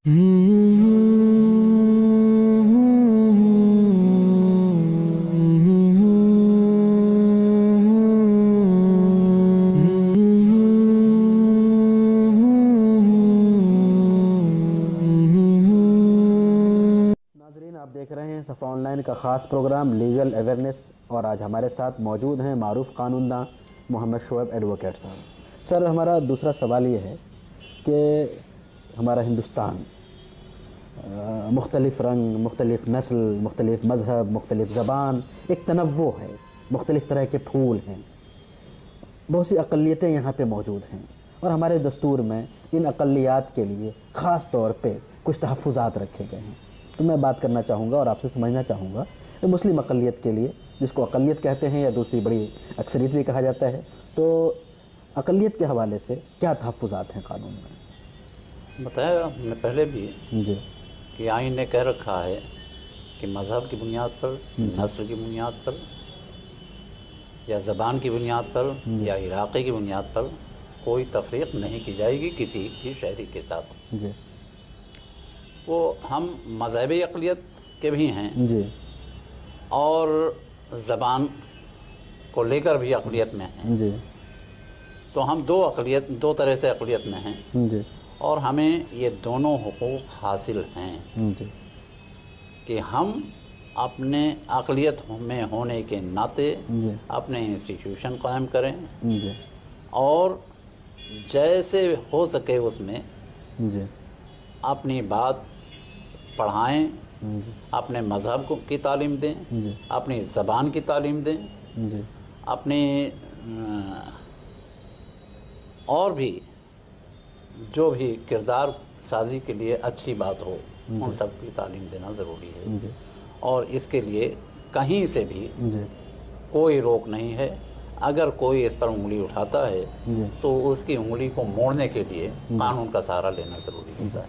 ناظرین، آپ دیکھ رہے ہیں صفا آن لائن کا خاص پروگرام لیگل اویئرنیس، اور آج ہمارے ساتھ موجود ہیں معروف قانون داں محمد شعیب ایڈوکیٹ صاحب۔ سر، ہمارا دوسرا سوال یہ ہے کہ ہمارا ہندوستان مختلف رنگ، مختلف نسل، مختلف مذہب، مختلف زبان، ایک تنوع ہے، مختلف طرح کے پھول ہیں، بہت سی اقلیتیں یہاں پہ موجود ہیں، اور ہمارے دستور میں ان اقلیات کے لیے خاص طور پہ کچھ تحفظات رکھے گئے ہیں۔ تو میں بات کرنا چاہوں گا اور آپ سے سمجھنا چاہوں گا کہ مسلم اقلیت کے لیے، جس کو اقلیت کہتے ہیں یا دوسری بڑی اکثریت بھی کہا جاتا ہے، تو اقلیت کے حوالے سے کیا تحفظات ہیں قانون میں؟ بتایا ہم نے پہلے بھی جی کہ آئین نے کہہ رکھا ہے کہ مذہب کی بنیاد پر، نسل کی بنیاد پر، یا زبان کی بنیاد پر، یا علاقے کی بنیاد پر کوئی تفریق نہیں کی جائے گی کسی بھی شہری کے ساتھ۔ جی وہ ہم مذہبی اقلیت کے بھی ہیں جی اور زبان کو لے کر بھی اقلیت میں ہیں، جی تو ہم دو طرح سے اقلیت میں ہیں، جی اور ہمیں یہ دونوں حقوق حاصل ہیں جی کہ ہم اپنے اقلیت میں ہونے کے ناطے جی اپنے انسٹیٹیوشن قائم کریں، جی اور جیسے ہو سکے اس میں جی اپنی بات پڑھائیں، جی اپنے مذہب کی تعلیم دیں، جی اپنی زبان کی تعلیم دیں، جی اپنی اور بھی جو بھی کردار سازی کے لیے اچھی بات ہو ان سب کی تعلیم دینا ضروری ہے، جی اور اس کے لیے کہیں سے بھی جی کوئی روک نہیں ہے۔ اگر کوئی اس پر انگلی اٹھاتا ہے جی تو اس کی انگلی کو موڑنے کے لیے قانون کا سہارا لینا ضروری ہوتا ہے۔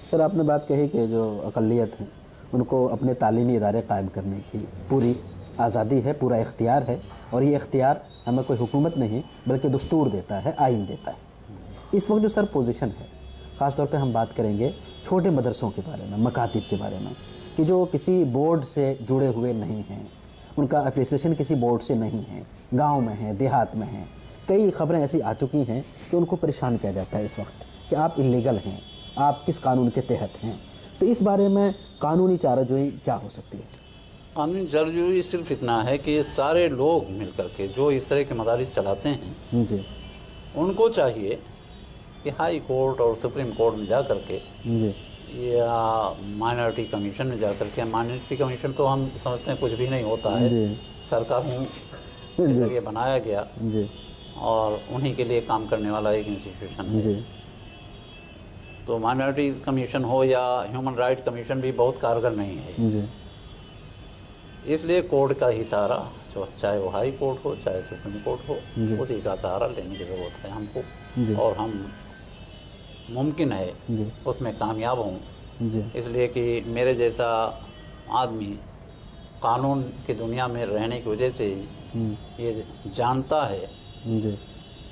سر، آپ نے بات کہی کہ جو اقلیت ہیں ان کو اپنے تعلیمی ادارے قائم کرنے کی پوری آزادی ہے، پورا اختیار ہے، اور یہ اختیار ہمیں کوئی حکومت نہیں بلکہ دستور دیتا ہے، آئین دیتا ہے۔ اس وقت جو سر پوزیشن ہے، خاص طور پہ ہم بات کریں گے چھوٹے مدرسوں کے بارے میں، مکاتب کے بارے میں، کہ جو کسی بورڈ سے جڑے ہوئے نہیں ہیں، ان کا ایفیلیشن کسی بورڈ سے نہیں ہے، گاؤں میں ہیں، دیہات میں ہیں، کئی خبریں ایسی آ چکی ہیں کہ ان کو پریشان کیا جاتا ہے اس وقت کہ آپ انلیگل ہیں، آپ کس قانون کے تحت ہیں۔ تو اس بارے میں قانونی چارہ جوئی کیا ہو سکتی ہے؟ قانونی چارجوئی صرف اتنا ہے کہ سارے لوگ مل کر کے جو اس طرح کے مدارس چلاتے ہیں جی ان کو چاہیے کہ ہائی کورٹ اور سپریم کورٹ میں جا کر کے، جی یا مائنورٹی کمیشن میں جا کر کے، مائنورٹی کمیشن تو ہم سمجھتے ہیں کچھ بھی نہیں ہوتا ہے، جی سرکاروں کے ذریعے بنایا گیا جی اور انہی کے لیے کام کرنے والا ایک انسٹیٹیوشن ہے۔ جی تو مائنورٹی کمیشن ہو یا ہیومن رائٹ کمیشن بھی بہت کارگر نہیں ہے، جی اس لیے کورٹ کا ہی سہارا، چاہے وہ ہائی کورٹ ہو چاہے سپریم کورٹ ہو، اسی کا سہارا لینے کی ضرورت ہے ہم کو، جی اور ہم ممکن ہے جی اس میں کامیاب ہوں، جی اس لیے کہ میرے جیسا آدمی قانون کی دنیا میں رہنے کی وجہ سے یہ جانتا ہے جی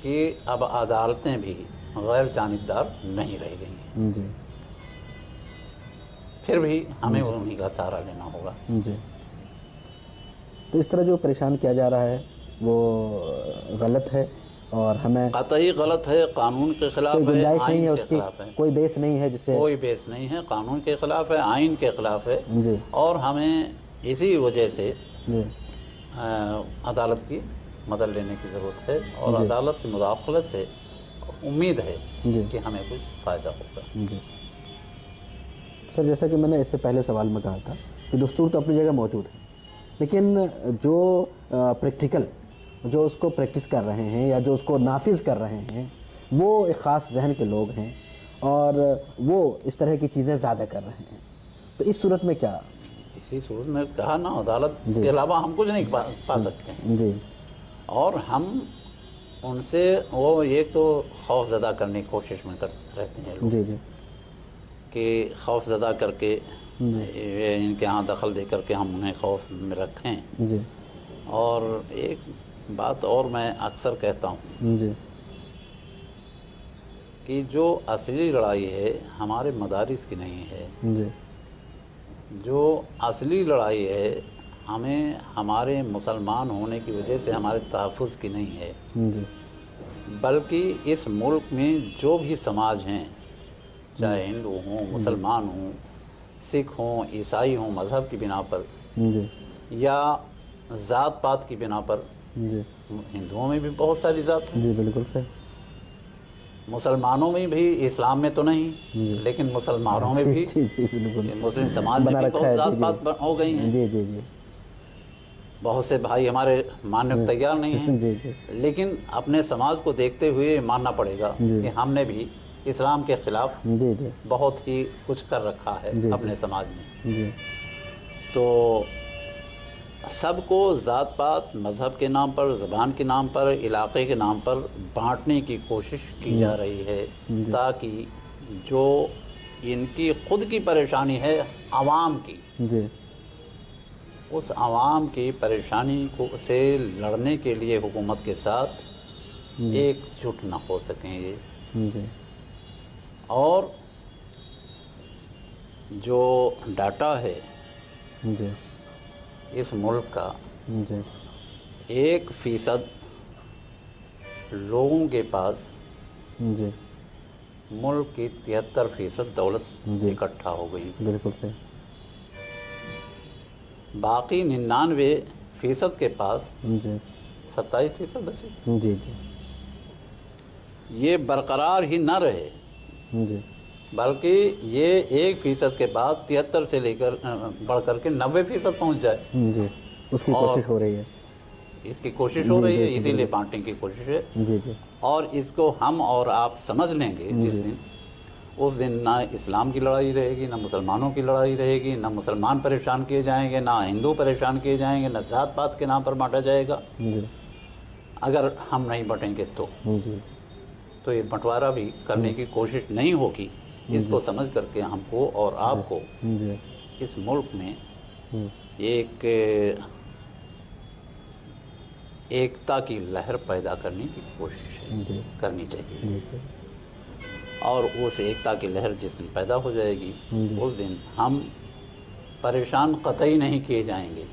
کہ اب عدالتیں بھی غیر جانبدار نہیں رہ گئی ہیں، جی پھر بھی ہمیں انہی کا سہارا لینا ہوگا۔ جی تو اس طرح جو پریشان کیا جا رہا ہے وہ غلط ہے، اور ہمیں قطعی غلط ہے، قانون کے خلاف کوئی ہے، گنجائش نہیں آئین ہے، کے اس کی خلاف ہے، کوئی بیس نہیں ہے جسے کوئی بیس نہیں ہے، قانون کے خلاف ہے، آئین کے خلاف ہے، جی اور ہمیں اسی وجہ سے جی عدالت کی مدد لینے کی ضرورت ہے، اور جی عدالت کی مداخلت سے امید ہے جی کہ ہمیں کچھ فائدہ ہوگا۔ جی سر، جیسا کہ میں نے اس سے پہلے سوال میں کہا تھا کہ دستور تو اپنی جگہ موجود ہے، لیکن جو پریکٹیکل، جو اس کو پریکٹس کر رہے ہیں یا جو اس کو نافذ کر رہے ہیں، وہ ایک خاص ذہن کے لوگ ہیں، اور وہ اس طرح کی چیزیں زیادہ کر رہے ہیں۔ تو اس صورت میں کیا؟ اسی صورت میں کہا نا، عدالت جی کے علاوہ ہم کچھ نہیں پا سکتے ہیں، جی اور ہم ان سے وہ ایک تو خوف زدہ کرنے کی کوشش میں رہتے ہیں لوگ، جی جی کہ خوف زدہ کر کے ان کے ہاں دخل دے کر کے ہم انہیں خوف میں رکھیں۔ جی اور ایک بات اور میں اکثر کہتا ہوں جی کہ جو اصلی لڑائی ہے ہمارے مدارس کی نہیں ہے. جی جو اصلی لڑائی ہے ہمیں ہمارے مسلمان ہونے کی وجہ سے ہمارے تحفظ کی نہیں ہے، جی بلکہ اس ملک میں جو بھی سماج ہیں، چاہے ہندو ہوں، مسلمان ہوں، سکھ ہوں، عیسائی ہوں، مذہب کی بنا پر جی یا ذات پات کی بنا پر. جی ہندوؤں میں بھی بہت ساری ذات ہیں، جی بالکل صحیح. مسلمانوں میں بھی، اسلام میں تو نہیں لیکن مسلمانوں میں بھی، جی جی بالکل مسلم سماج میں بنا بھی رکھا بہت ہے. ذات جی پات ہو گئی ہیں. جی جی جی بہت سے بھائی ہمارے ماننے کو تیار نہیں ہیں، جی جی لیکن اپنے سماج کو دیکھتے ہوئے ماننا پڑے گا جی کہ ہم نے بھی اسلام کے خلاف جی جی بہت ہی کچھ کر رکھا ہے جی اپنے سماج میں. جی تو سب کو ذات پات، مذہب کے نام پر، زبان کے نام پر، علاقے کے نام پر بانٹنے کی کوشش کی جا رہی ہے، تاکہ جو ان کی خود کی پریشانی ہے عوام کی، جی اس عوام کی پریشانی سے لڑنے کے لیے حکومت کے ساتھ ایک جٹ نہ ہو سکیں یہ. جی اور جو ڈاٹا ہے جی اس ملک کا، جی 1% لوگوں کے پاس جی ملک کی 73% دولت جی اکٹھا ہو گئی. بالکل صحیح. باقی 99% کے پاس جی 27% بچے. جی جی یہ برقرار ہی نہ رہے، جی بلکہ یہ 1% کے بعد 73 سے لے کر بڑھ کر کے 90% پہنچ جائے. جی اس کی اور کوشش ہو رہی ہے. اس کی کوشش ہو جی رہی ہے، بالکل اسی لیے بالکل. بانٹنے کی کوشش ہے. جی جی اور اس کو ہم اور آپ سمجھ لیں گے جس جی دن، اس دن نہ اسلام کی لڑائی رہے گی، نہ مسلمانوں کی لڑائی رہے گی، نہ مسلمان پریشان کیے جائیں گے، نہ ہندو پریشان کیے جائیں گے، نہ ذات پات کے نام پر بانٹا جائے گا. جی اگر ہم نہیں بٹیں گے جی تو یہ بنٹوارا بھی کرنے کی کوشش نہیں ہوگی. اس کو سمجھ کر کے ہم کو اور آپ کو جی اس ملک میں ایک ایکتا کی لہر پیدا کرنے کی کوشش جی کرنی چاہیے. جی اور اس ایکتا کی لہر جس دن پیدا ہو جائے گی، جی اس دن ہم پریشان قطعی نہیں کیے جائیں گے.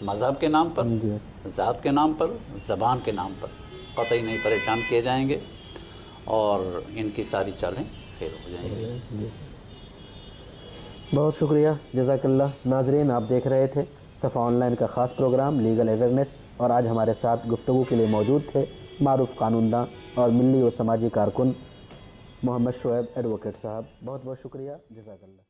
مذہب کے نام پر، جی ذات کے نام پر، زبان کے نام پر قطعی نہیں پریشان کیے جائیں گے، اور ان کی ساری چالیں فیل ہو جائیں گی. جی بہت شکریہ، جزاک اللہ. ناظرین، آپ دیکھ رہے تھے صفا آن لائن کا خاص پروگرام لیگل اویئرنیس، اور آج ہمارے ساتھ گفتگو کے لیے موجود تھے معروف قانون داں اور ملی و سماجی کارکن محمد شعیب ایڈوکیٹ صاحب. بہت بہت شکریہ، جزاک اللہ.